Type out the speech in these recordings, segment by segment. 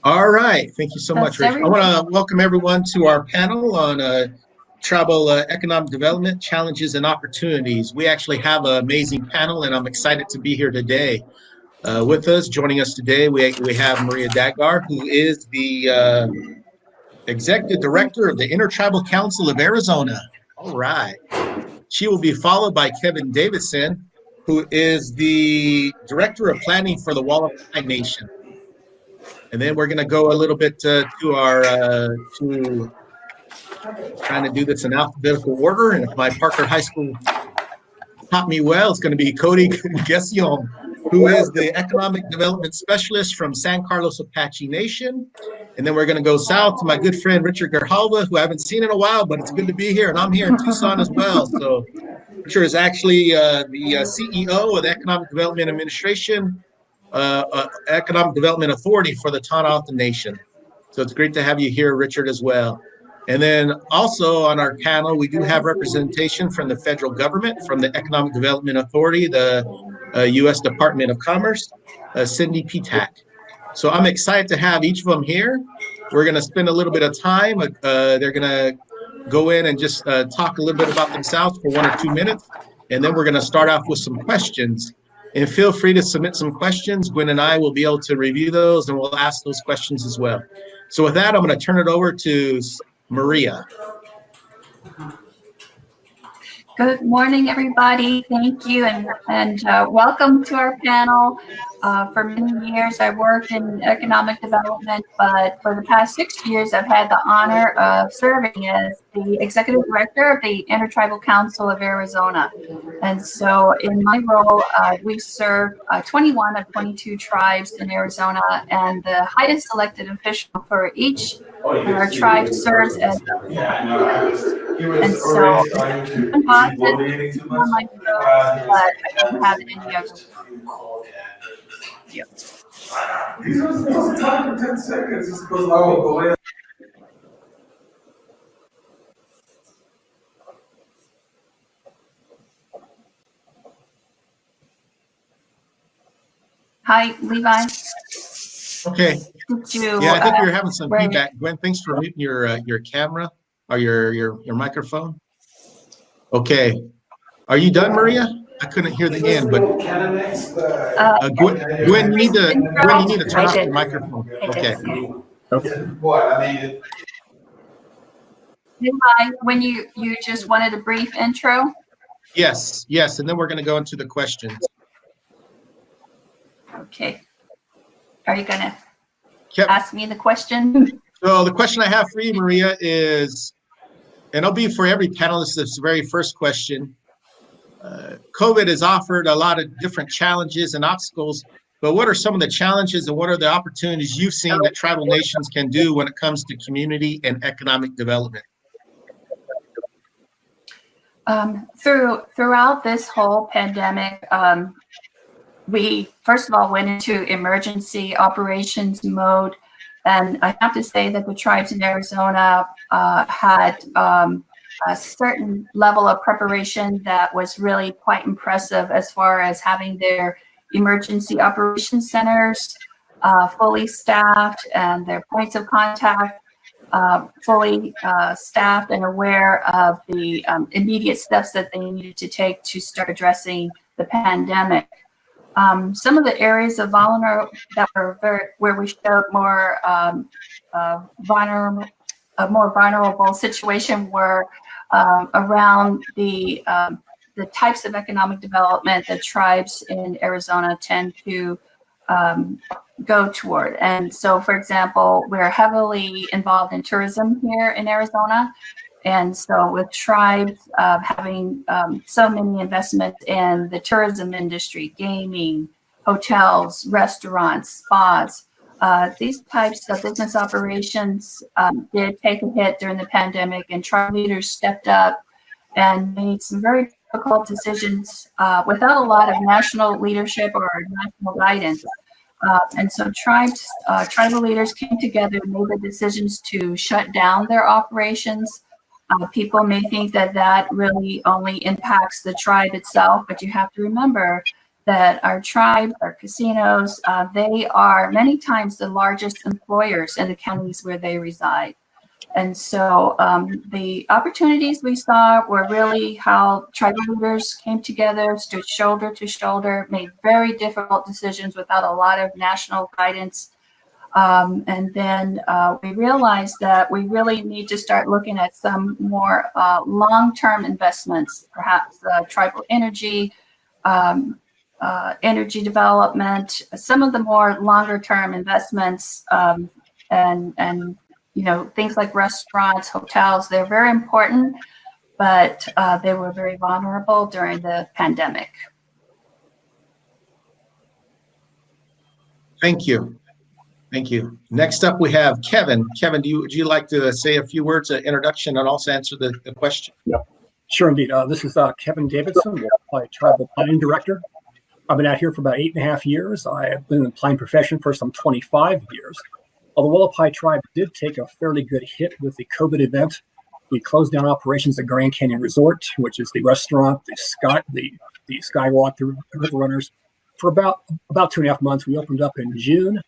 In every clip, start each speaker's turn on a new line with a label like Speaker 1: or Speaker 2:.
Speaker 1: All right. Thank you so much, Rachel. I want to welcome everyone to our panel on tribal economic development, challenges and opportunities. We actually have an amazing panel, and I'm excited to be here today. With us, joining us today, we have Maria Dagar, who is the Executive Director of the Intertribal Council of Arizona. All right. She will be followed by Kevin Davidson, who is the Director of Planning for the Wallapai Nation. And then we're going to go a little bit to trying to do this in alphabetical order. And if my Parker High School taught me well, it's going to be Cody Gession, who is the Economic Development Specialist from San Carlos Apache Nation. And then we're going to go south to my good friend, Richard Gerhalva, who I haven't seen in a while, but it's good to be here. And I'm here in Tucson as well. So Richard is actually the CEO of the Economic Development Administration, Economic Development Authority for the Tohono Nation. So it's great to have you here, Richard, as well. And then also on our panel, we do have representation from the federal government, from the Economic Development Authority, the U.S. Department of Commerce, Cindy Petak. So I'm excited to have each of them here. We're going to spend a little bit of time. They're going to go in and just talk a little bit about themselves for 1 or 2 minutes. And then we're going to start off with some questions. And feel free to submit some questions. Gwen and I will be able to review those, and we'll ask those questions as well. So with that, I'm going to turn it over to Maria.
Speaker 2: Good morning, everybody. Thank you, and welcome to our panel. For many years, I worked in economic development, but for the past 6 years, I've had the honor of serving as the Executive Director of the Intertribal Council of Arizona. And so in my role, we serve 21 of 22 tribes in Arizona, and the highest elected official for each of our tribes serves as and so I'm on my show, but I don't have any other. Yeah.
Speaker 3: These are time for 10 seconds. It's supposed to go in.
Speaker 2: Hi, Levi.
Speaker 1: Okay. Yeah, I think we were having some feedback. Gwen, thanks for muting your camera or your microphone. Okay. Are you done, Maria? I couldn't hear the end, but Gwen, you need to turn off your microphone. Okay.
Speaker 3: What? I mean,
Speaker 2: Levi, when you just wanted a brief intro?
Speaker 1: Yes, and then we're going to go into the questions.
Speaker 2: Okay. Are you going to ask me the question?
Speaker 1: So the question I have for you, Maria, is, and it'll be for every panelist, this very first question. COVID has offered a lot of different challenges and obstacles, but what are some of the challenges and what are the opportunities you've seen that tribal nations can do when it comes to community and economic development?
Speaker 2: Throughout this whole pandemic, we first of all went into emergency operations mode, and I have to say that the tribes in Arizona had a certain level of preparation that was really quite impressive, as far as having their emergency operations centers fully staffed and their points of contact fully staffed and aware of the immediate steps that they needed to take to start addressing the pandemic. Some of the areas of vulnerable that were where we showed more vulnerable situation were around the types of economic development that tribes in Arizona tend to go toward. And so, for example, we're heavily involved in tourism here in Arizona. And so with tribes having so many investments in the tourism industry, gaming, hotels, restaurants, spas, these types of business operations did take a hit during the pandemic, and tribe leaders stepped up and made some very difficult decisions without a lot of national leadership or national guidance. And so tribal leaders came together and made the decisions to shut down their operations. People may think that that really only impacts the tribe itself, but you have to remember that our tribes, our casinos, they are many times the largest employers in the counties where they reside. And so the opportunities we saw were really how tribal leaders came together, stood shoulder to shoulder, made very difficult decisions without a lot of national guidance. And then we realized that we really need to start looking at some more long-term investments, perhaps tribal energy, energy development, some of the more longer-term investments, and you know, things like restaurants, hotels. They're very important, but they were very vulnerable during the pandemic.
Speaker 1: Thank you. Thank you. Next up, we have Kevin. Kevin, would you like to say a few words of introduction and also answer the question?
Speaker 4: Yep. Sure, indeed. This is Kevin Davidson, my Tribal Planning Director. I've been out here for about 8.5 years. I have been in the planning profession for some 25 years. Although Wallapai Tribe did take a fairly good hit with the COVID event, we closed down operations at Grand Canyon Resort, which is the restaurant, the skywalk, the river runners. For about 2.5 months, we opened up in June,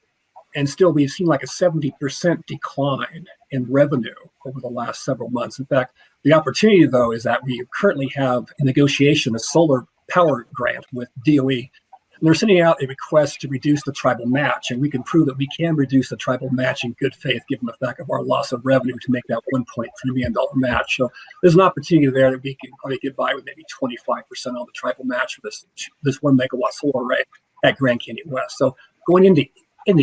Speaker 4: and still we've seen like a 70% decline in revenue over the last several months. In fact, the opportunity, though, is that we currently have in negotiation a solar power grant with DOE. And they're sending out a request to reduce the tribal match, and we can prove that we can reduce the tribal match in good faith, given the fact of our loss of revenue to make that $1.3 million match. So there's an opportunity there that we can probably get by with maybe 25% on the tribal match for this 1 megawatt solar array at Grand Canyon West. So going into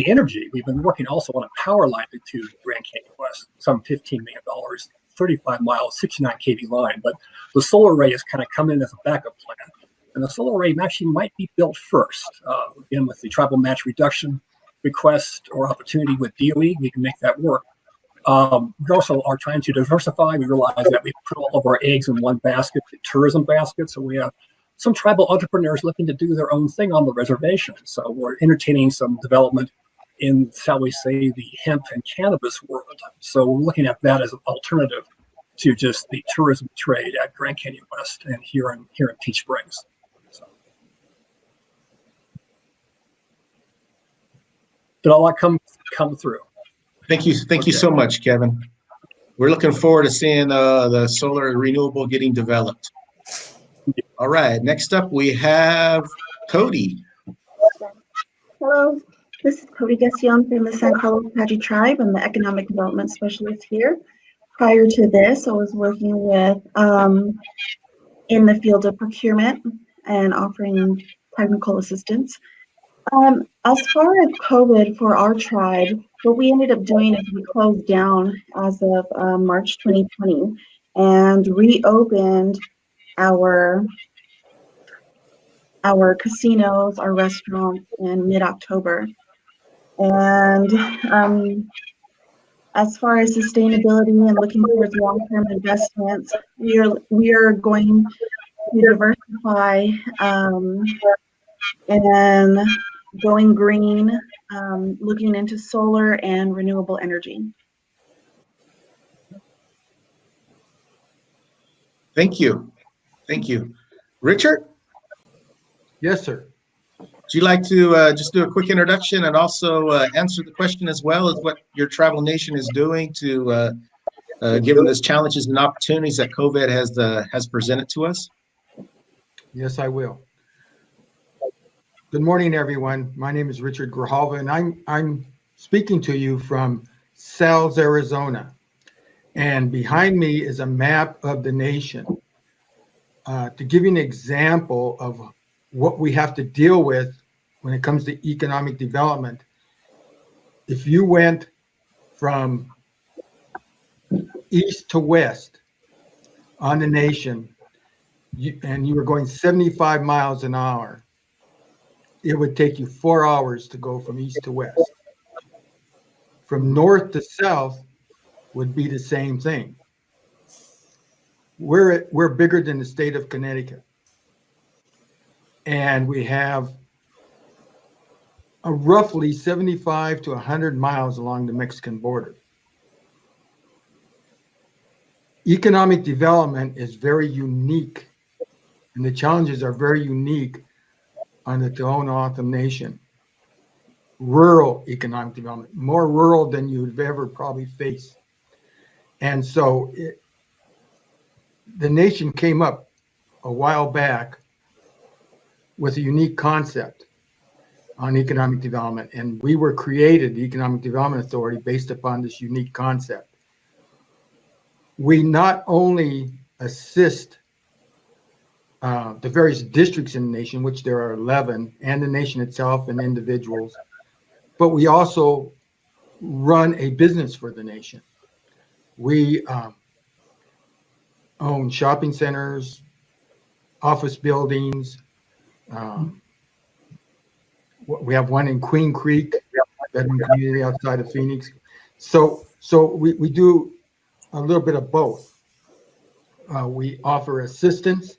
Speaker 4: energy, we've been working also on a power line to Grand Canyon West, some $15 million, 35 miles, 69 kV line. But the solar array is kind of coming in as a backup plan. And the solar array actually might be built first. Again, with the tribal match reduction request or opportunity with DOE, we can make that work. We also are trying to diversify. We realize that we put all of our eggs in one basket, the tourism basket. So we have some tribal entrepreneurs looking to do their own thing on the reservation. So we're entertaining some development in, shall we say, the hemp and cannabis world. So we're looking at that as an alternative to just the tourism trade at Grand Canyon West and here in Peach Springs. Did all that come through?
Speaker 1: Thank you. Thank you so much, Kevin. We're looking forward to seeing the solar renewable getting developed. All right. Next up, we have Cody.
Speaker 5: Hello, this is Cody Gession from the San Carlos Apache Tribe. I'm the Economic Development Specialist here. Prior to this, I was working with in the field of procurement and offering technical assistance. As far as COVID for our tribe, what we ended up doing is we closed down as of March 2020 and reopened our casinos, our restaurants in mid-October. And as far as sustainability and looking towards long-term investments, we are going to diversify and going green, looking into solar and renewable energy.
Speaker 1: Thank you. Thank you. Richard?
Speaker 6: Yes, sir.
Speaker 1: Would you like to just do a quick introduction and also answer the question as well as what your tribal nation is doing to given those challenges and opportunities that COVID has presented to us?
Speaker 6: Yes, I will. Good morning, everyone. My name is Richard Grijalva, and I'm speaking to you from Sells, Arizona. And behind me is a map of the nation. To give you an example of what we have to deal with when it comes to economic development, if you went from east to west on the nation, and you were going 75 miles an hour, it would take you 4 hours to go from east to west. From north to south would be the same thing. We're bigger than the state of Connecticut. And we have a roughly 75 to 100 miles along the Mexican border. Economic development is very unique, and the challenges are very unique on the Tohono O'odham Nation. Rural economic development, more rural than you've ever probably faced. And so the nation came up a while back with a unique concept on economic development. And we were created, the Economic Development Authority, based upon this unique concept. We not only assist the various districts in the nation, which there are 11, and the nation itself and individuals, but we also run a business for the nation. We own shopping centers, office buildings. We have one in Queen Creek, veteran community outside of Phoenix. So we do a little bit of both. We offer assistance,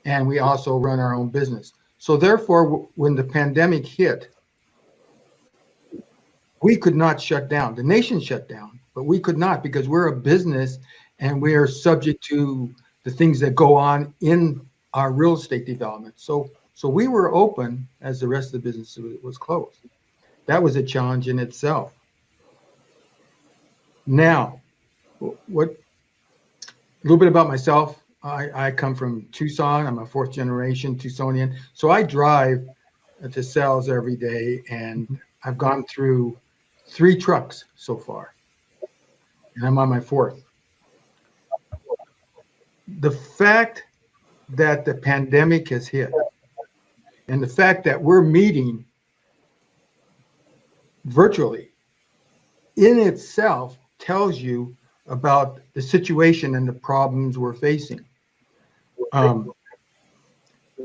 Speaker 6: and we also run our own business. So therefore, when the pandemic hit, we could not shut down. The nation shut down, but we could not, because we're a business and we are subject to the things that go on in our real estate development. So we were open as the rest of the business was closed. That was a challenge in itself. Now, a little bit about myself. I come from Tucson. I'm a fourth generation Tucsonian. So I drive to sales every day, and I've gone through 3 trucks so far, and I'm on my 4th. The fact that the pandemic has hit, and the fact that we're meeting virtually, in itself tells you about the situation and the problems we're facing.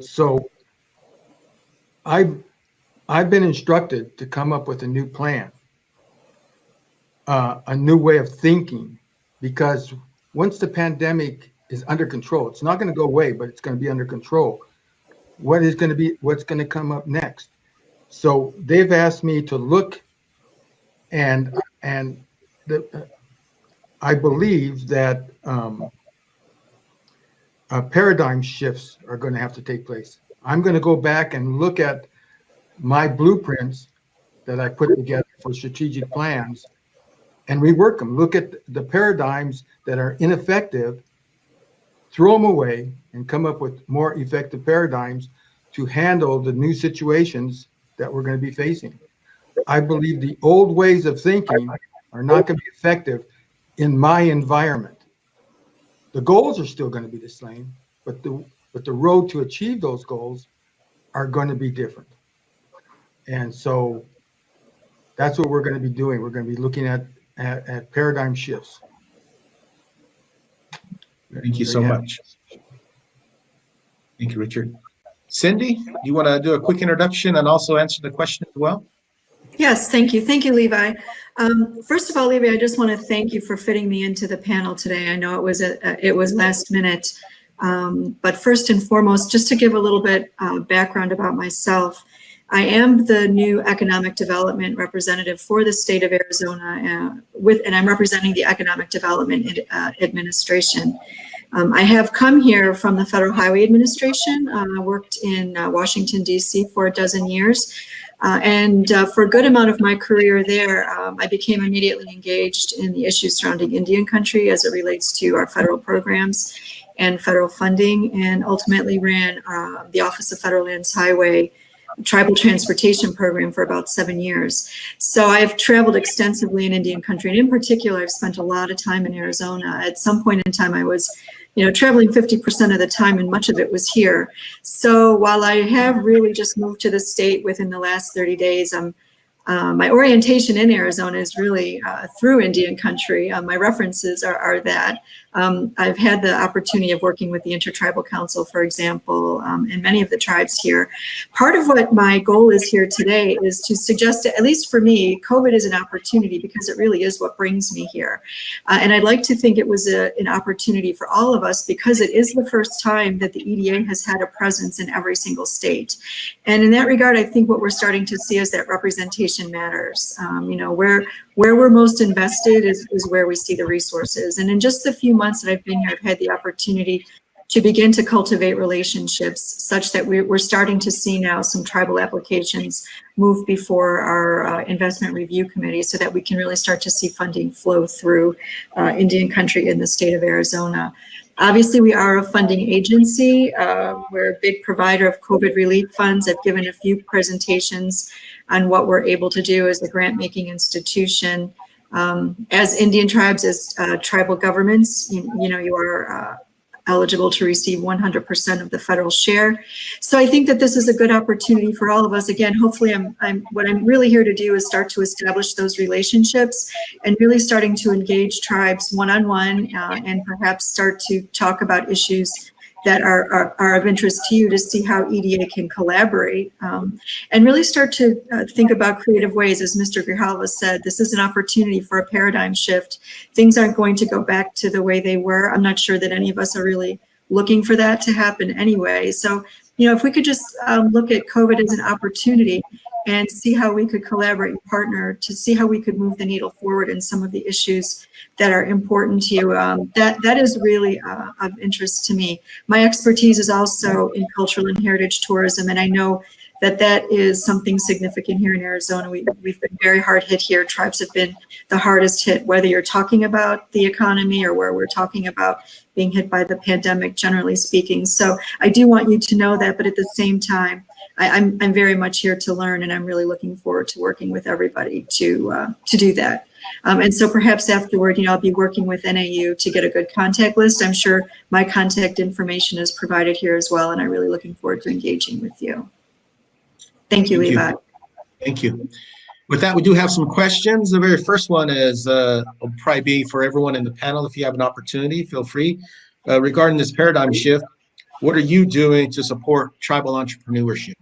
Speaker 6: So I've been instructed to come up with a new plan, a new way of thinking, because once the pandemic is under control, it's not going to go away, but it's going to be under control. What's going to come up next? So they've asked me to look, and I believe that paradigm shifts are going to have to take place. I'm going to go back and look at my blueprints that I put together for strategic plans and rework them. Look at the paradigms that are ineffective, throw them away, and come up with more effective paradigms to handle the new situations that we're going to be facing. I believe the old ways of thinking are not going to be effective in my environment. The goals are still going to be the same, but the road to achieve those goals are going to be different. And so that's what we're going to be doing. We're going to be looking at paradigm shifts.
Speaker 1: Thank you so much. Thank you, Richard. Cindy, do you want to do a quick introduction and also answer the question as well?
Speaker 7: Yes, thank you. Thank you, Levi. First of all, Levi, I just want to thank you for fitting me into the panel today. I know it was last minute, but first and foremost, just to give a little bit background about myself, I am the new economic development representative for the state of Arizona, and I'm representing the Economic Development Administration. I have come here from the Federal Highway Administration. I worked in Washington, D.C. for a dozen years. And for a good amount of my career there, I became immediately engaged in the issues surrounding Indian country as it relates to our federal programs and federal funding, and ultimately ran the Office of Federal Lands Highway Tribal Transportation Program for about 7 years. So I've traveled extensively in Indian country, and in particular, I've spent a lot of time in Arizona. At some point in time, I was traveling 50% of the time, and much of it was here. So while I have really just moved to the state within the last 30 days, my orientation in Arizona is really through Indian country. My references are that. I've had the opportunity of working with the Intertribal Council, for example, and many of the tribes here. Part of what my goal is here today is to suggest, at least for me, COVID is an opportunity because it really is what brings me here. And I'd like to think it was an opportunity for all of us because it is the first time that the EDA has had a presence in every single state. And in that regard, I think what we're starting to see is that representation matters. Where we're most invested is where we see the resources. And in just the few months that I've been here, I've had the opportunity to begin to cultivate relationships such that we're starting to see now some tribal applications move before our investment review committee so that we can really start to see funding flow through Indian country in the state of Arizona. Obviously, we are a funding agency. We're a big provider of COVID relief funds. I've given a few presentations on what we're able to do as a grant-making institution. As Indian tribes, as tribal governments, you are eligible to receive 100% of the federal share. So I think that this is a good opportunity for all of us. Again, hopefully what I'm really here to do is start to establish those relationships and really starting to engage tribes one-on-one and perhaps start to talk about issues that are of interest to you to see how EDA can collaborate and really start to think about creative ways. As Mr. Grijalva said, this is an opportunity for a paradigm shift. Things aren't going to go back to the way they were. I'm not sure that any of us are really looking for that to happen anyway. So, if we could just look at COVID as an opportunity and see how we could collaborate and partner to see how we could move the needle forward in some of the issues that are important to you. That is really of interest to me. My expertise is also in cultural and heritage tourism, and I know that is something significant here in Arizona. We've been very hard hit here. Tribes have been the hardest hit, whether you're talking about the economy or where we're talking about being hit by the pandemic, generally speaking. So I do want you to know that, but at the same time, I'm very much here to learn, and I'm really looking forward to working with everybody to do that. And so perhaps afterward, I'll be working with NAU to get a good contact list. I'm sure my contact information is provided here as well, and I'm really looking forward to engaging with you. Thank you, Levi.
Speaker 1: Thank you. With that, we do have some questions. The very first one is will probably be for everyone in the panel. If you have an opportunity, feel free. Regarding this paradigm shift, what are you doing to support tribal entrepreneurship?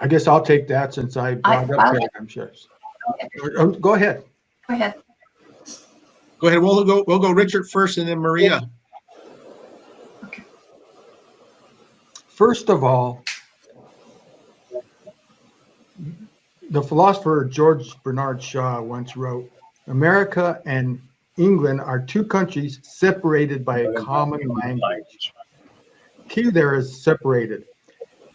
Speaker 6: I guess I'll take that since I brought up paradigm shifts. Go ahead.
Speaker 2: Go ahead.
Speaker 1: Go ahead. We'll go Richard first, and then Maria.
Speaker 2: Okay.
Speaker 6: First of all, the philosopher George Bernard Shaw once wrote, "America and England are two countries separated by a common language." Key there is separated.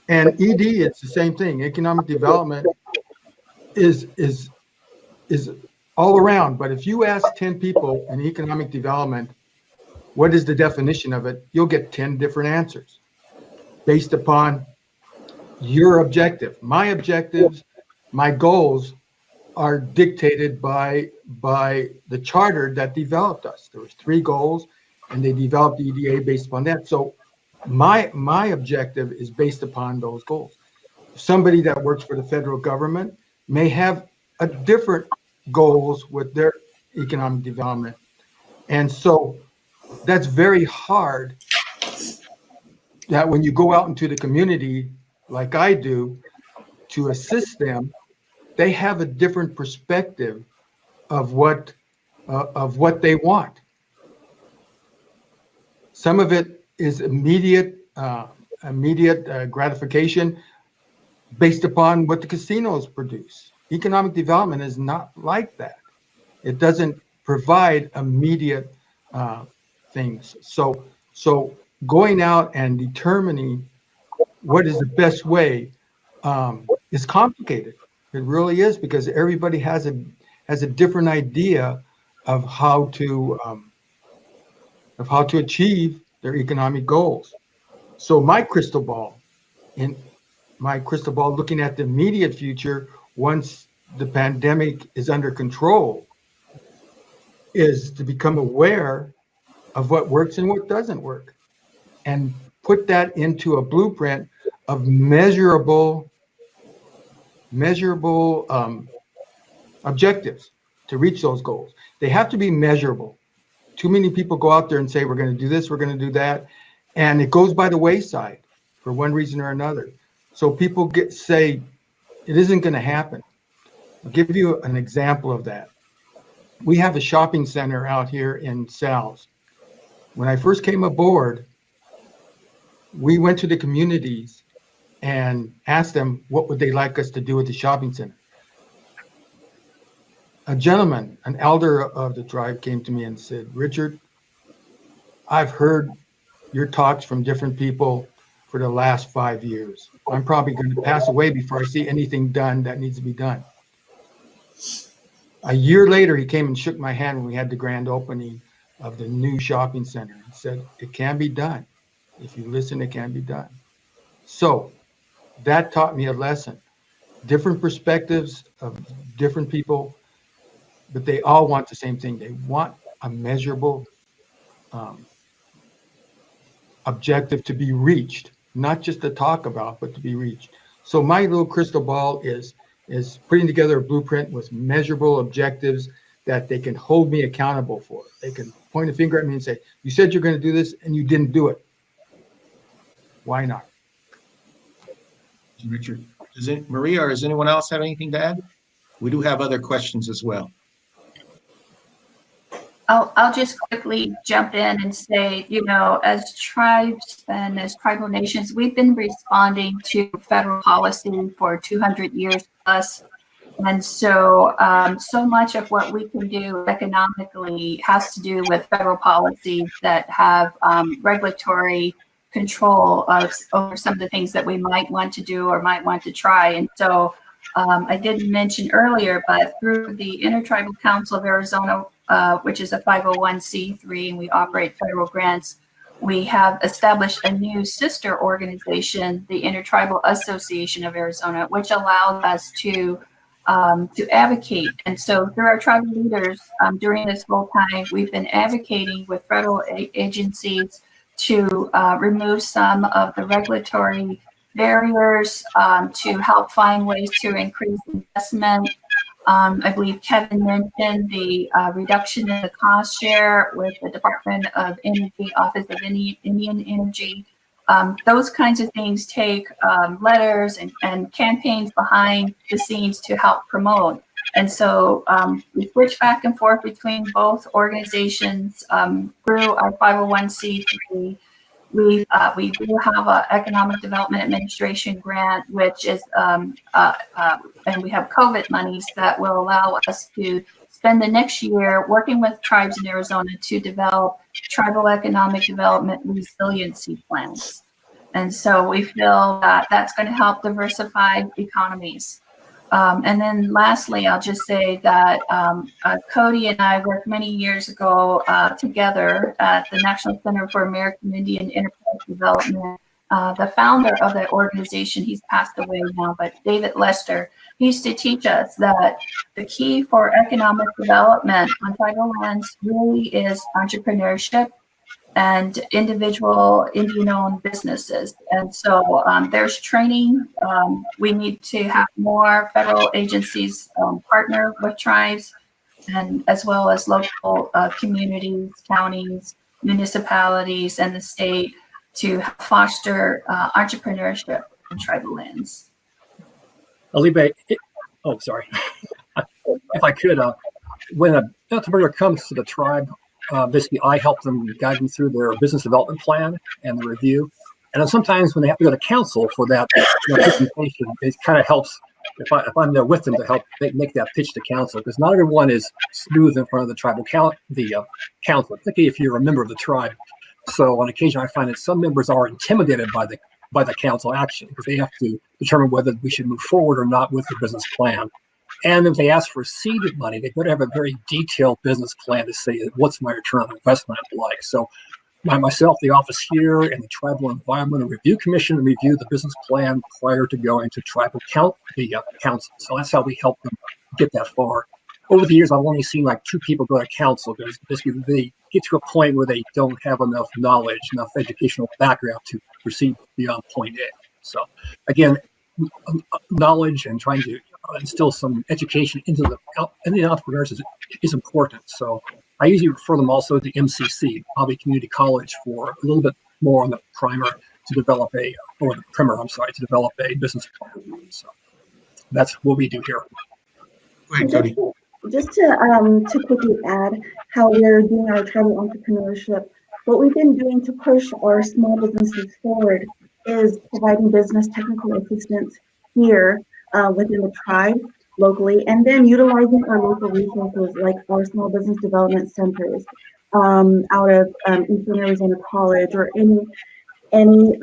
Speaker 6: And ED, it's the same thing. Economic development is all around. But if you ask 10 people in economic development, what is the definition of it, you'll get 10 different answers based upon your objective. My objectives, my goals are dictated by the charter that developed us. There was 3 goals, and they developed EDA based upon that. So my objective is based upon those goals. Somebody that works for the federal government may have a different goals with their economic development. And so that's very hard that when you go out into the community, like I do, to assist them, they have a different perspective of what they want. Some of it is immediate gratification based upon what the casinos produce. Economic development is not like that. It doesn't provide immediate things. So going out and determining what is the best way is complicated. It really is, because everybody has a different idea of how to achieve their economic goals. So my crystal ball, looking at the immediate future, once the pandemic is under control, is to become aware of what works and what doesn't work, and put that into a blueprint of measurable objectives to reach those goals. They have to be measurable. Too many people go out there and say, we're going to do this, we're going to do that, and it goes by the wayside for one reason or another. So people say it isn't going to happen. I'll give you an example of that. We have a shopping center out here in Sal's. When I first came aboard, we went to the communities and asked them what would they like us to do at the shopping center. a gentleman, an elder of the tribe, came to me and said, Richard, I've heard your talks from different people for the last 5 years. I'm probably going to pass away before I see anything done that needs to be done. A year later, he came and shook my hand when we had the grand opening of the new shopping center. He said, it can be done. If you listen, it can be done. So that taught me a lesson. Different perspectives of different people, but they all want the same thing. They want a measurable objective to be reached, not just to talk about, but to be reached. So my little crystal ball is putting together a blueprint with measurable objectives that they can hold me accountable for. They can point a finger at me and say, you said you're going to do this and you didn't do it. Why not?
Speaker 1: Richard, Maria, or does anyone else have anything to add? We do have other questions as well.
Speaker 2: I'll just quickly jump in and say, you know, as tribes and as tribal nations, we've been responding to federal policy for 200 years plus. And so, so much of what we can do economically has to do with federal policies that have regulatory control over some of the things that we might want to do or might want to try. And so I didn't mention earlier, but through the Intertribal Council of Arizona, which is a 501c3, and we operate federal grants, we have established a new sister organization, the Intertribal Association of Arizona, which allows us to advocate. And so through our tribal leaders, during this whole time, we've been advocating with federal agencies to remove some of the regulatory barriers, to help find ways to increase investment. I believe Kevin mentioned the reduction in the cost share with the Department of Energy, Office of Indian Energy. Those kinds of things take letters and campaigns behind the scenes to help promote. And so we switch back and forth between both organizations through our 501c3. We do have an Economic Development Administration grant, which is, and we have COVID monies that will allow us to spend the next year working with tribes in Arizona to develop tribal economic development resiliency plans. And so we feel that that's going to help diversify economies. And then lastly, I'll just say that Cody and I worked many years ago together at the National Center for American Indian Enterprise Development. The founder of that organization, he's passed away now, but David Lester, he used to teach us that the key for economic development on tribal lands really is entrepreneurship and individual Indian-owned businesses. And so there's training. We need to have more federal agencies partner with tribes, and as well as local communities, counties, municipalities, and the state to foster entrepreneurship on tribal lands.
Speaker 4: Alibe, sorry. If I could, when an entrepreneur comes to the tribe, basically I help them guide them through their business development plan and the review. And then sometimes when they have to go to council for that presentation, it kind of helps if I'm there with them to help make that pitch to council, because not everyone is smooth in front of the tribal council, particularly if you're a member of the tribe. So on occasion, I find that some members are intimidated by the council action because they have to determine whether we should move forward or not with the business plan. And if they ask for seeded money, they better have a very detailed business plan to say what's my return on investment like. So myself, the office here, and the Tribal Environment and Review Commission review the business plan prior to going to tribal council. So that's how we help them get that far. Over the years, I've only seen like 2 people go to council because basically they get to a point where they don't have enough knowledge, enough educational background to proceed beyond point A. So again, knowledge and trying to instill some education into the entrepreneurs is important. So I usually refer them also to MCC, Mojave Community College, for a little bit more on the primer to develop to develop a business plan. So that's what we do here.
Speaker 1: Go ahead, Cody.
Speaker 5: Just to quickly add how we're doing our tribal entrepreneurship, what we've been doing to push our small businesses forward is providing business technical assistance here within the tribe. locally, and then utilizing our local resources like our small business development centers out of Eastern Arizona College, or any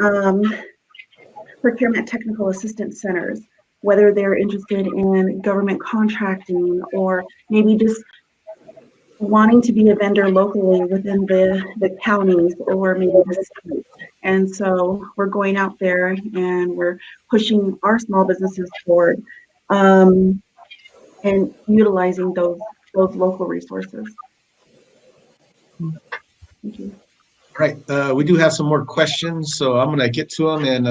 Speaker 5: procurement technical assistance centers, whether they're interested in government contracting or maybe just wanting to be a vendor locally within the counties or maybe the state. And so we're going out there and we're pushing our small businesses forward and utilizing those local resources. Thank you.
Speaker 1: All right, we do have some more questions, so I'm going to get to them, and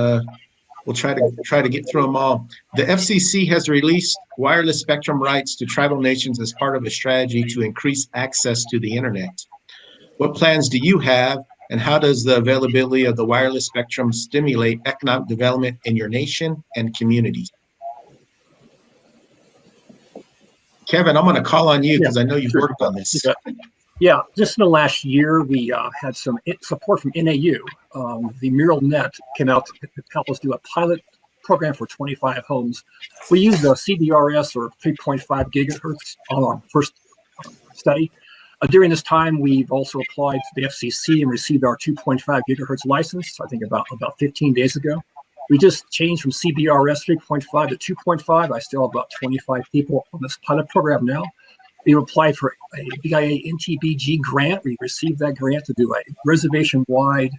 Speaker 1: we'll try to get through them all. The FCC has released wireless spectrum rights to tribal nations as part of a strategy to increase access to the internet. What plans do you have, and how does the availability of the wireless spectrum stimulate economic development in your nation and communities? Kevin, I'm going to call on you because I know you've worked on this.
Speaker 4: Yeah, just in the last year, we had some support from NAU. The Mural Net came out to help us do a pilot program for 25 homes. We used a CBRS, or 3.5 gigahertz, on our first study. During this time, we've also applied to the FCC and received our 2.5 gigahertz license, I think about 15 days ago. We just changed from CBRS 3.5 to 2.5. I still have about 25 people on this pilot program now. We applied for a BIA NTBG grant. We received that grant to do a reservation-wide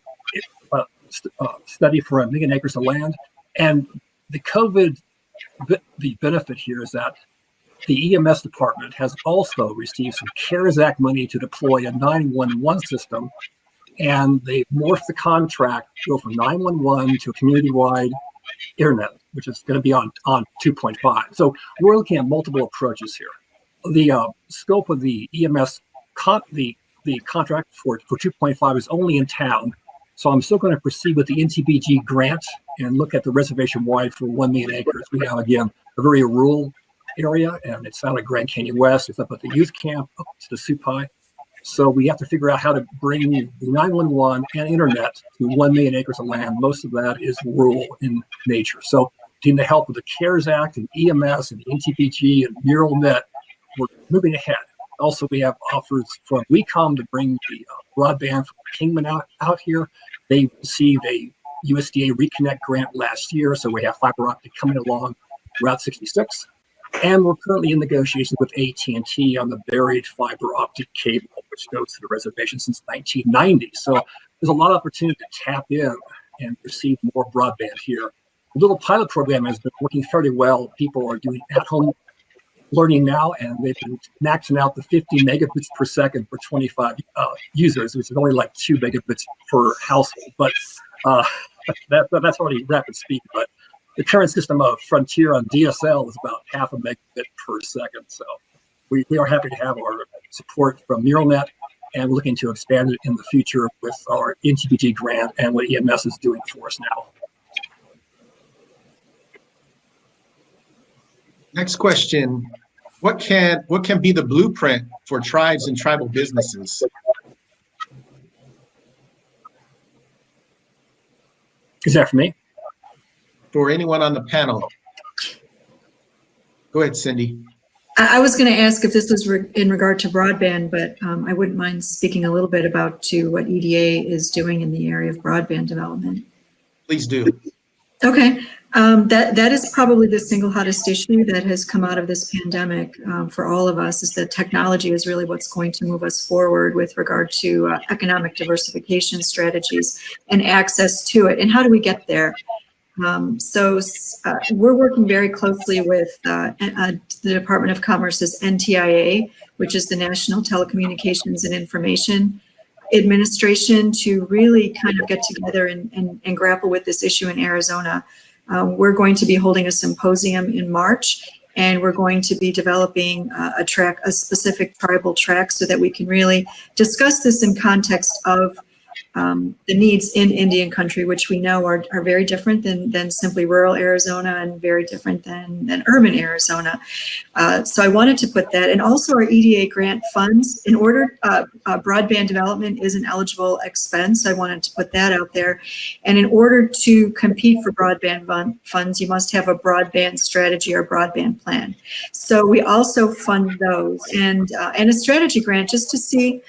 Speaker 4: study for 1 million acres of land. And the benefit here is that the EMS department has also received some CARES Act money to deploy a 911 system. And they morphed the contract, go from 911 to a community-wide internet, which is going to be on 2.5. So we're looking at multiple approaches here. The scope of the EMS, the contract for 2.5 is only in town. So I'm still going to proceed with the NTBG grant and look at the reservation wide for 1 million acres. We have, again, a very rural area, and it's out of Grand Canyon West. It's up at the youth camp, up to the Supai. So we have to figure out how to bring the 911 and internet to 1 million acres of land. Most of that is rural in nature. So between the help of the CARES Act and EMS and NTBG and Mural Net, we're moving ahead. Also, we have offers from WECOM to bring the broadband from Kingman out here. They received a USDA Reconnect grant last year, so we have fiber optic coming along Route 66. And we're currently in negotiations with AT&T on the buried fiber optic cable, which goes to the reservation since 1990. So there's a lot of opportunity to tap in and receive more broadband here. The little pilot program has been working fairly well. People are doing at-home learning now, and they've been maxing out the 50 megabits per second for 25 users, which is only like 2 megabits per household. But that's already rapid speed. But the current system of Frontier on DSL is about 0.5 megabit per second. So we are happy to have our support from MuralNet and looking to expand it in the future with our NTBG grant and what EMS is doing for us now.
Speaker 1: Next question. What can be the blueprint for tribes and tribal businesses?
Speaker 4: Is that for me?
Speaker 1: For anyone on the panel. Go ahead, Cindy.
Speaker 7: I was going to ask if this was in regard to broadband, but I wouldn't mind speaking a little bit about what EDA is doing in the area of broadband development.
Speaker 1: Please do.
Speaker 7: Okay. That is probably the single hottest issue that has come out of this pandemic for all of us, is that technology is really what's going to move us forward with regard to economic diversification strategies and access to it. And how do we get there? So we're working very closely with the Department of Commerce's NTIA, which is the National Telecommunications and Information Administration, to really kind of get together and grapple with this issue in Arizona. We're going to be holding a symposium in March, and we're going to be developing a specific tribal track so that we can really discuss this in context of the needs in Indian country, which we know are very different than simply rural Arizona and very different than urban Arizona. So I wanted to put that, and also our EDA grant funds. In order, broadband development is an eligible expense. I wanted to put that out there. And in order to compete for broadband funds, you must have a broadband strategy or broadband plan. So we also fund those, and a strategy grant just to see,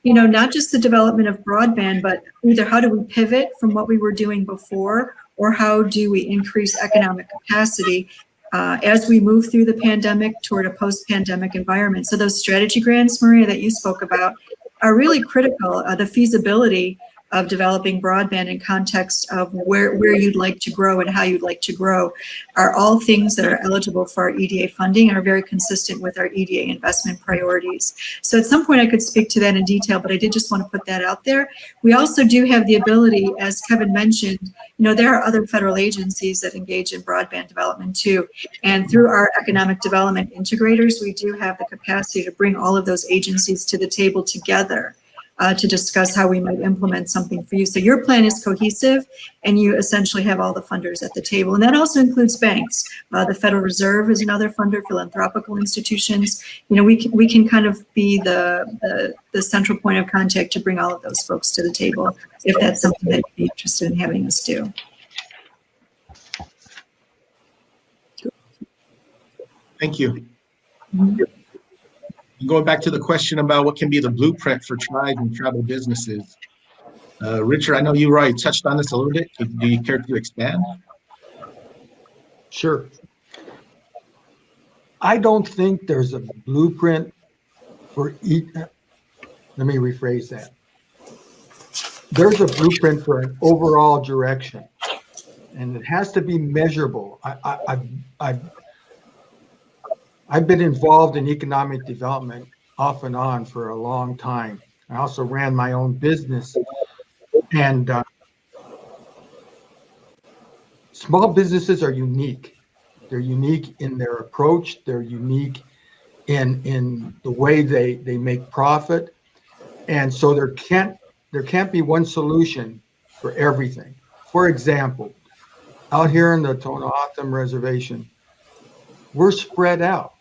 Speaker 7: not just the development of broadband, but either how do we pivot from what we were doing before, or how do we increase economic capacity as we move through the pandemic toward a post-pandemic environment. So those strategy grants, Maria, that you spoke about are really critical. The feasibility of developing broadband in context of where you'd like to grow and how you'd like to grow are all things that are eligible for our EDA funding and are very consistent with our EDA investment priorities. So at some point I could speak to that in detail, but I did just want to put that out there. We also do have the ability, as Kevin mentioned, there are other federal agencies that engage in broadband development too. And through our economic development integrators, we do have the capacity to bring all of those agencies to the table together to discuss how we might implement something for you. So your plan is cohesive, and you essentially have all the funders at the table. And that also includes banks. The Federal Reserve is another funder, philanthropical institutions. We can kind of be the central point of contact to bring all of those folks to the table, if that's something that you'd be interested in having us do.
Speaker 1: Thank you. Going back to the question about what can be the blueprint for tribes and tribal businesses. Richard, I know you already touched on this a little bit. Do you care to expand?
Speaker 6: Sure. I don't think there's a blueprint for each. Let me rephrase that. There's a blueprint for an overall direction, and it has to be measurable. I've been involved in economic development off and on for a long time. I also ran my own business, and small businesses are unique. They're unique in their approach. They're unique in the way they make profit, and so there can't be one solution for everything. For example, out here in the Tohono Reservation, we're spread out.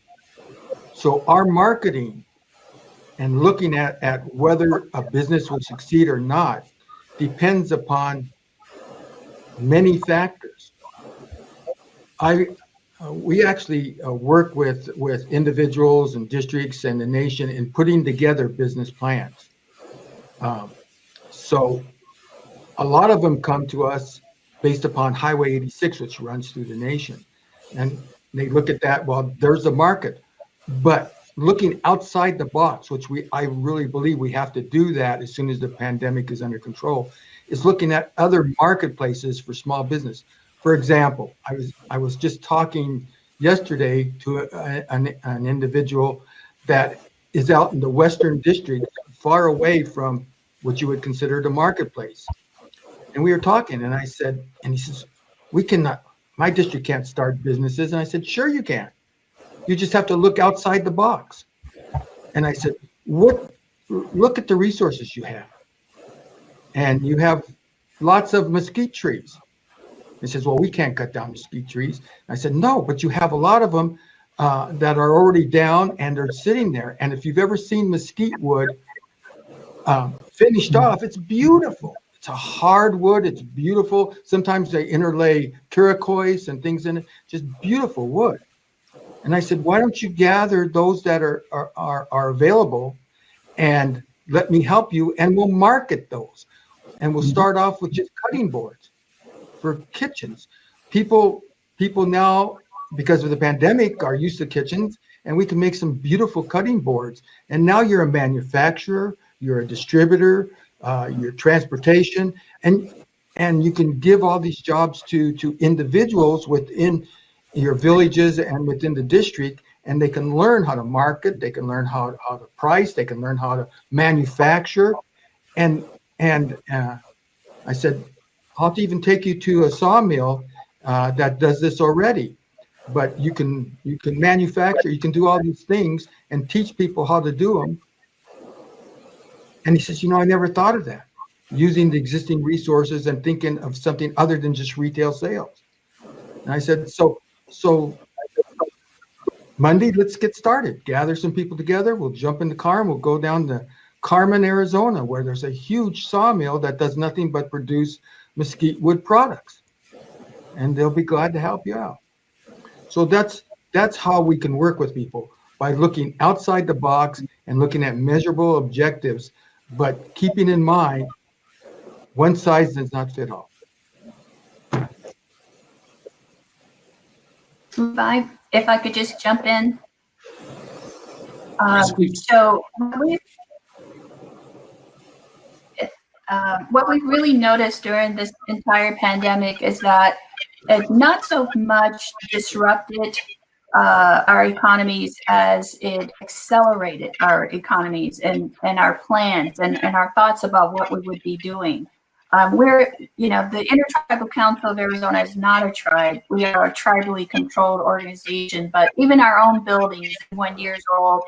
Speaker 6: So our marketing and looking at whether a business will succeed or not depends upon many factors. We actually work with individuals and districts and the nation in putting together business plans. So a lot of them come to us based upon Highway 86, which runs through the nation. And they look at that, well, there's a market. But looking outside the box, which I really believe we have to do that as soon as the pandemic is under control, is looking at other marketplaces for small business. For example, I was just talking yesterday to an individual that is out in the Western District, far away from what you would consider the marketplace. And we were talking, and I said, and he says, my district can't start businesses. And I said, sure you can. You just have to look outside the box. And I said, look at the resources you have. And you have lots of mesquite trees. He says, well, we can't cut down mesquite trees. I said, no, but you have a lot of them that are already down and they're sitting there. And if you've ever seen mesquite wood finished off, it's beautiful. It's a hard wood. It's beautiful. Sometimes they interlay turquoise and things in it. Just beautiful wood. And I said, why don't you gather those that are available and let me help you, and we'll market those. And we'll start off with just cutting boards for kitchens. People now, because of the pandemic, are used to kitchens, and we can make some beautiful cutting boards. And now you're a manufacturer, you're a distributor, you're transportation, and you can give all these jobs to individuals within your villages and within the district, and they can learn how to market, they can learn how to price, they can learn how to manufacture. And I said, I'll have to even take you to a sawmill that does this already. But you can manufacture, you can do all these things and teach people how to do them. And he says, I never thought of that. using the existing resources and thinking of something other than just retail sales. And I said, so Monday, let's get started. Gather some people together. We'll jump in the car and we'll go down to Carmen, Arizona, where there's a huge sawmill that does nothing but produce mesquite wood products. And they'll be glad to help you out. So that's how we can work with people, by looking outside the box and looking at measurable objectives, but keeping in mind one size does not fit all.
Speaker 2: If I could just jump in.
Speaker 1: Yes, please.
Speaker 2: So what we've really noticed during this entire pandemic is that it not so much disrupted our economies as it accelerated our economies and our plans and our thoughts about what we would be doing. The Intertribal Council of Arizona is not a tribe. We are a tribally controlled organization, but even our own buildings, 1 year old,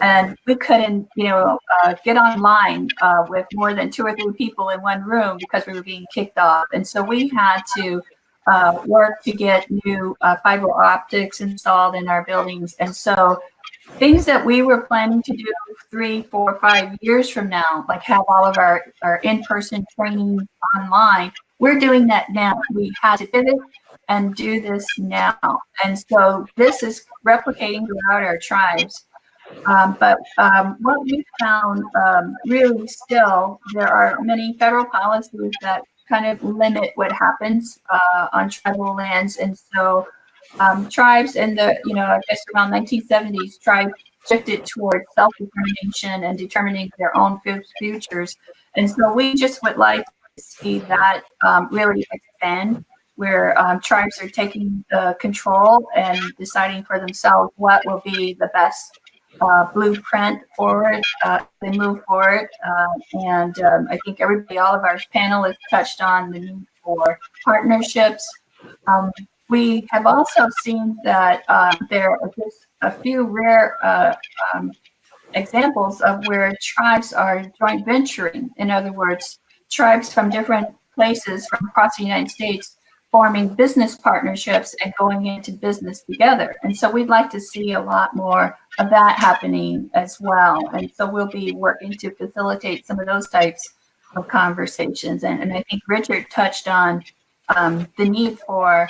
Speaker 2: and we couldn't, get online with more than 2 or 3 people in one room because we were being kicked off. And so we had to work to get new fiber optics installed in our buildings. And so things that we were planning to do 3, 4, 5 years from now, like have all of our in-person training online, we're doing that now. We had to pivot and do this now. And so this is replicating throughout our tribes. But what we found really still, there are many federal policies that kind of limit what happens on tribal lands. And so tribes in the, I guess around 1970s, tribes shifted towards self-determination and determining their own futures. And so we just would like to see that really expand, where tribes are taking control and deciding for themselves what will be the best blueprint forward, they move forward. And I think all of our panelists touched on the need for partnerships. We have also seen that there are just a few rare examples of where tribes are joint venturing. In other words, tribes from different places from across the United States forming business partnerships and going into business together. And so we'd like to see a lot more of that happening as well. And so we'll be working to facilitate some of those types of conversations. And I think Richard touched on the need for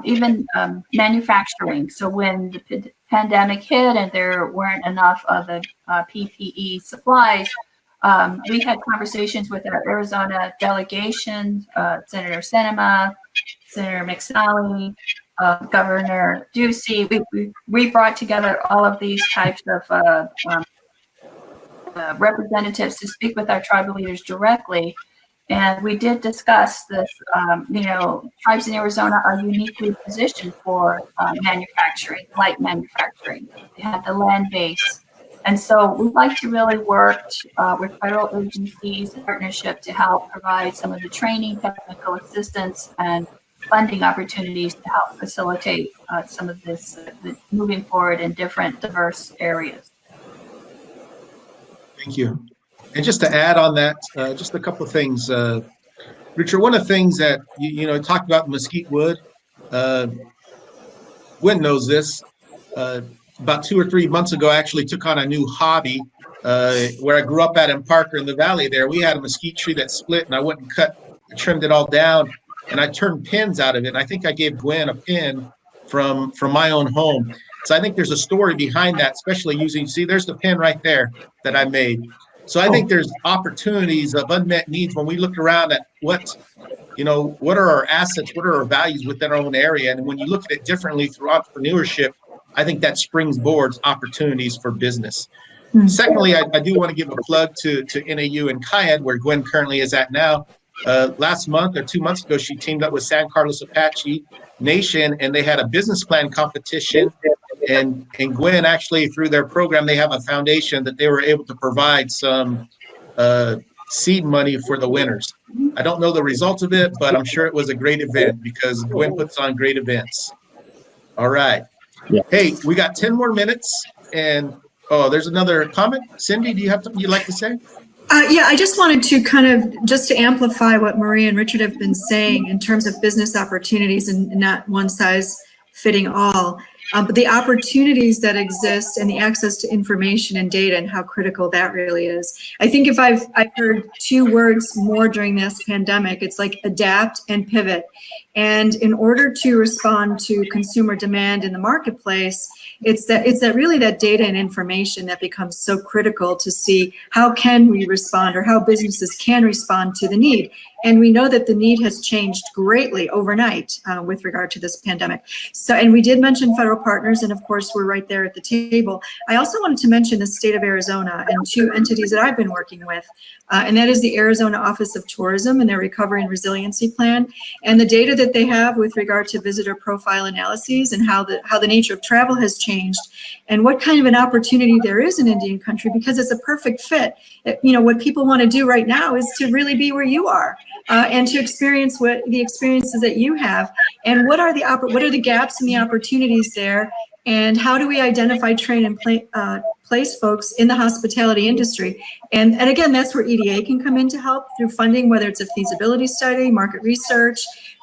Speaker 2: even manufacturing. So when the pandemic hit and there weren't enough of the PPE supplies, we had conversations with our Arizona delegation, Senator Sinema, Senator McSally, Governor Ducey. We brought together all of these types of representatives to speak with our tribal leaders directly. And we did discuss this, tribes in Arizona are uniquely positioned for manufacturing, light manufacturing. They have the land base. And so we'd like to really work with federal agencies in partnership to help provide some of the training, technical assistance, and funding opportunities to help facilitate some of this moving forward in different diverse areas.
Speaker 1: Thank you. And just to add on that, just a couple of things. Richard, one of the things that, you talked about mesquite wood, Gwen knows this, about 2 or 3 months ago, I actually took on a new hobby where I grew up at in Parker in the valley there. We had a mesquite tree that split and I went and trimmed it all down and I turned pins out of it. And I think I gave Gwen a pin from my own home. So I think there's a story behind that, especially see, there's the pin right there that I made. So I think there's opportunities of unmet needs when we look around at what are our assets, what are our values within our own area. And when you look at it differently through entrepreneurship, I think that springs opportunities for business. Mm-hmm. Secondly, I do want to give a plug to NAU and CAIAD, where Gwen currently is at now. Last month or 2 months ago, she teamed up with San Carlos Apache Nation, and they had a business plan competition. And Gwen, actually, through their program, they have a foundation that they were able to provide some seed money for the winners. I don't know the results of it, but I'm sure it was a great event because Gwen puts on great events. All right. Yeah. Hey, we got 10 more minutes, and there's another comment. Cindy, do you have something you'd like to say?
Speaker 7: Yeah, I just wanted to kind of just to amplify what Maria and Richard have been saying in terms of business opportunities and not one size fitting all. But the opportunities that exist and the access to information and data and how critical that really is. I think if I've heard two words more during this pandemic, it's like adapt and pivot. And in order to respond to consumer demand in the marketplace, it's that really that data and information that becomes so critical to see how can we respond or how businesses can respond to the need. And we know that the need has changed greatly overnight with regard to this pandemic. So, and we did mention federal partners, and of course, we're right there at the table. I also wanted to mention the state of Arizona and two entities that I've been working with, and that is the Arizona Office of Tourism and their Recovery and Resiliency Plan, and the data that they have with regard to visitor profile analyses and how the nature of travel has changed, and what kind of an opportunity there is in Indian country, because it's a perfect fit. You know, what people want to do right now is to really be where you are. And to experience what the experiences that you have, and what are the gaps and the opportunities there, and how do we identify, train, and place folks in the hospitality industry? And again, that's where EDA can come in to help through funding, whether it's a feasibility study, market research,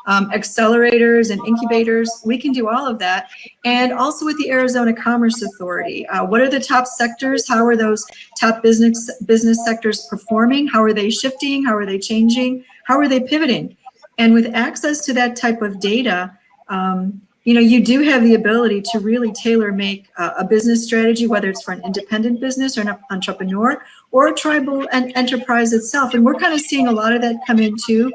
Speaker 7: accelerators and incubators. We can do all of that. And also with the Arizona Commerce Authority, what are the top sectors? How are those top business sectors performing? How are they shifting? How are they changing? How are they pivoting? And with access to that type of data, you know, you do have the ability to really tailor make a business strategy, whether it's for an independent business or an entrepreneur or a tribal enterprise itself. And we're kind of seeing a lot of that come in too.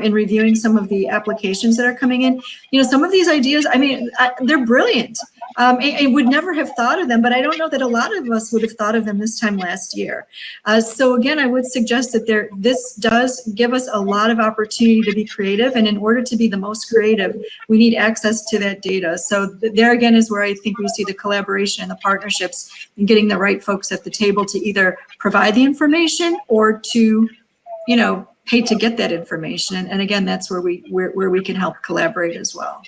Speaker 7: In reviewing some of the applications that are coming in. You know, some of these ideas, I mean, they're brilliant. I would never have thought of them, but I don't know that a lot of us would have thought of them this time last year. So again, I would suggest that this does give us a lot of opportunity to be creative. And in order to be the most creative, we need access to that data. So there again is where I think we see the collaboration and the partnerships and getting the right folks at the table to either provide the information or to, you know, pay to get that information. And again, that's where we can help collaborate as well.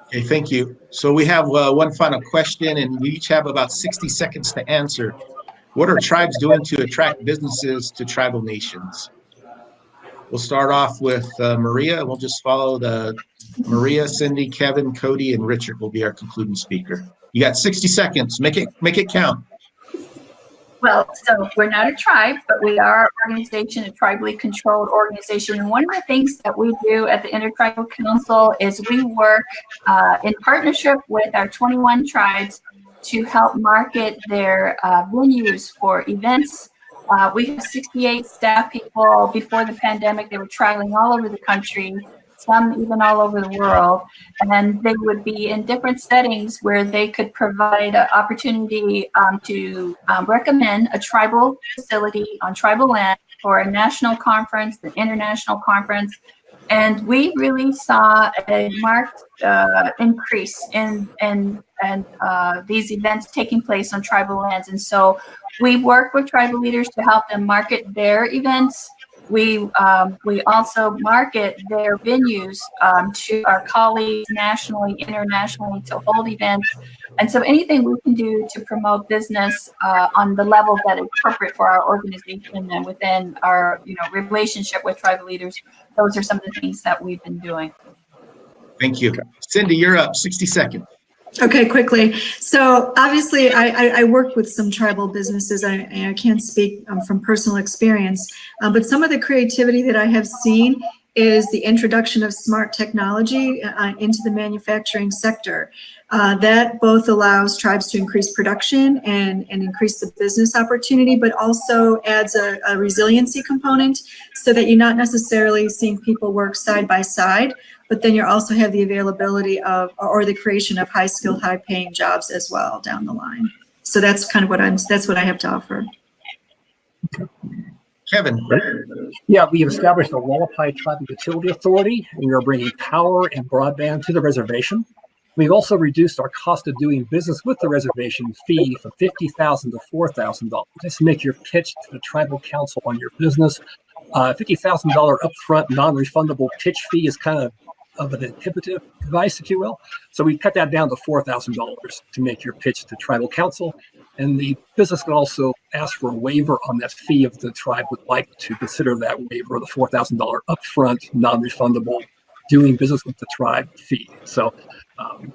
Speaker 1: Okay, thank you. So we have one final question, and we each have about 60 seconds to answer. What are tribes doing to attract businesses to tribal nations? We'll start off with Maria. We'll just follow Maria, Cindy, Kevin, Cody, and Richard will be our concluding speaker. You got 60 seconds. Make it count.
Speaker 2: Well, so we're not a tribe, but we are an organization, a tribally controlled organization. And one of the things that we do at the Intertribal Council is we work in partnership with our 21 tribes to help market their venues for events. We have 68 staff people. Before the pandemic, they were traveling all over the country, some even all over the world, and they would be in different settings where they could provide an opportunity to recommend a tribal facility on tribal land for a national conference, an international conference. And we really saw a marked increase in these events taking place on tribal lands. And so we work with tribal leaders to help them market their events. We also market their venues to our colleagues nationally, internationally to hold events. And so anything we can do to promote business on the level that is appropriate for our organization and within our relationship with tribal leaders, those are some of the things that we've been doing.
Speaker 1: Thank you. Cindy, you're up. 60 seconds.
Speaker 7: Okay, quickly. So obviously I work with some tribal businesses. I can't speak from personal experience, but some of the creativity that I have seen is the introduction of smart technology into the manufacturing sector. That both allows tribes to increase production and increase the business opportunity, but also adds a resiliency component so that you're not necessarily seeing people work side by side, but then you also have the availability of, or the creation of high-skilled, high-paying jobs as well down the line. So that's kind of that's what I have to offer.
Speaker 1: Kevin.
Speaker 4: Yeah, we have established a Hualapai Tribal Utility Authority, and we are bringing power and broadband to the reservation. We've also reduced our cost of doing business with the reservation fee from $50,000 to $4,000. Just make your pitch to the tribal council on your business. $50,000 upfront non-refundable pitch fee is kind of an inhibitive device, if you will. So we cut that down to $4,000 to make your pitch to tribal council. And the business can also ask for a waiver on that fee if the tribe would like to consider that waiver, the $4,000 upfront, non-refundable doing business with the tribe fee. So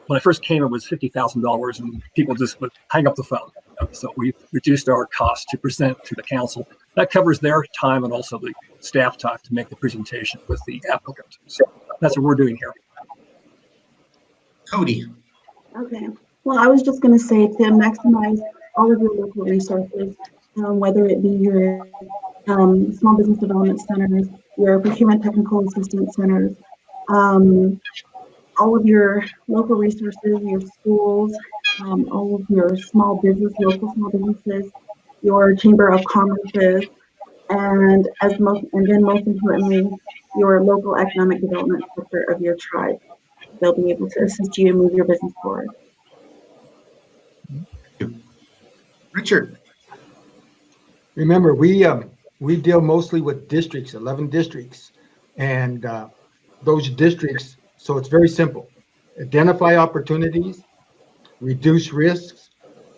Speaker 4: when I first came, it was $50,000 and people just would hang up the phone. So we've reduced our cost to present to the council. That covers their time and also the staff time to make the presentation with the applicant. So that's what we're doing here.
Speaker 1: Cody.
Speaker 5: Okay. Well, I was just going to say to maximize all of your local resources, whether it be your small business development centers, your procurement technical assistance centers, all of your local resources, your schools, all of your local small businesses, your chamber of commerce, and then most importantly, your local economic development sector of your tribe. They'll be able to assist you and move your business forward.
Speaker 1: Richard.
Speaker 6: Remember, we deal mostly with districts, 11 districts, and those districts. So it's very simple: identify opportunities, reduce risks,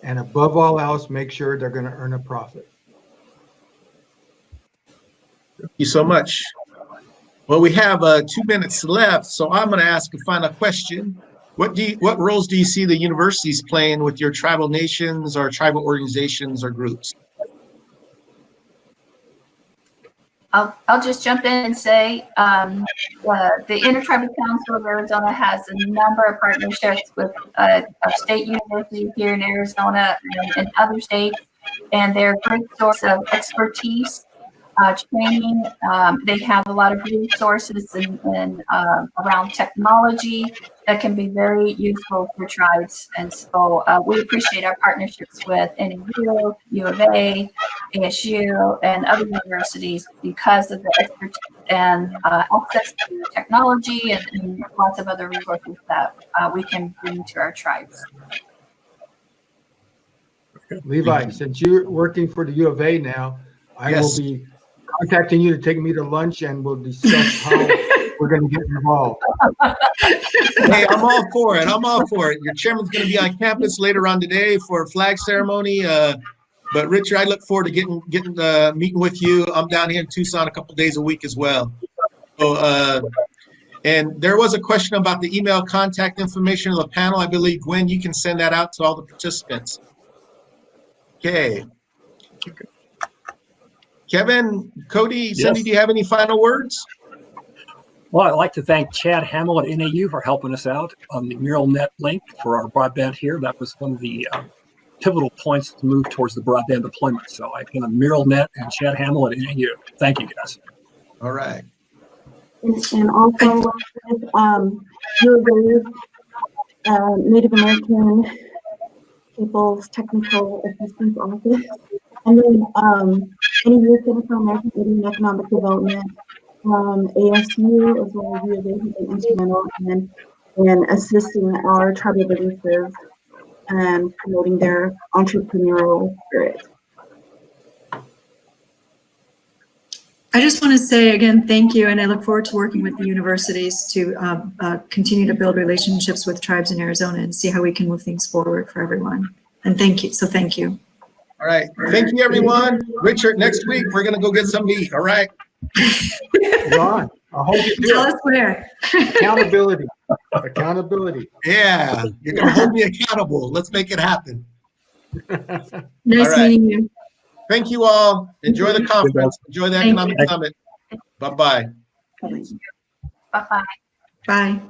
Speaker 6: and above all else, make sure they're going to earn a profit.
Speaker 1: Thank you so much. Well, we have 2 minutes left, so I'm going to ask a final question. What roles do you see the universities playing with your tribal nations or tribal organizations or groups?
Speaker 2: I'll just jump in and say the Intertribal Council of Arizona has a number of partnerships with our state universities here in Arizona and other states, and they're a great source of expertise, training. They have a lot of resources in around technology that can be very useful for tribes. And so we appreciate our partnerships with NAU, U of A, ASU, and other universities because of the expertise and access to technology and lots of other resources that we can bring to our tribes.
Speaker 6: Levi, since you're working for the U of A now, I will be contacting you to take me to lunch, and we'll discuss how we're going to get involved.
Speaker 1: Hey, I'm all for it. I'm all for it. Your chairman's going to be on campus later on today for a flag ceremony. But Richard, I look forward to getting meeting with you. I'm down here in Tucson a couple days a week as well. So, and there was a question about the email contact information of the panel. I believe, Gwen, you can send that out to all the participants. Okay. Kevin, Cody, Cindy, do you have any final words?
Speaker 4: Well, I'd like to thank Chad Hamill at NAU for helping us out on the MuralNet link for our broadband here. That was one of the pivotal points to move towards the broadband deployment. So I can MuralNet and Chad Hamill at NAU. Thank you, guys.
Speaker 1: All right.
Speaker 5: And also with Native American People's Technical Assistance Office, and then any youth center for American Indian Economic Development, ASU, as well as U of A, have been instrumental in assisting our tribal businesses and promoting their entrepreneurial spirit.
Speaker 7: I just want to say again, thank you, and I look forward to working with the universities to continue to build relationships with tribes in Arizona and see how we can move things forward for everyone. And thank you. So thank you.
Speaker 1: All right. Thank you, everyone. Richard, next week, we're going to go get some meat. All right.
Speaker 6: Ron, I hope you do.
Speaker 7: Tell us where.
Speaker 6: Accountability. Accountability.
Speaker 1: Yeah. You're going to hold me accountable. Let's make it happen.
Speaker 7: Nice meeting you.
Speaker 1: Thank you all. Enjoy the conference. Enjoy the economic summit. Bye-bye.
Speaker 2: Bye-bye.
Speaker 7: Bye.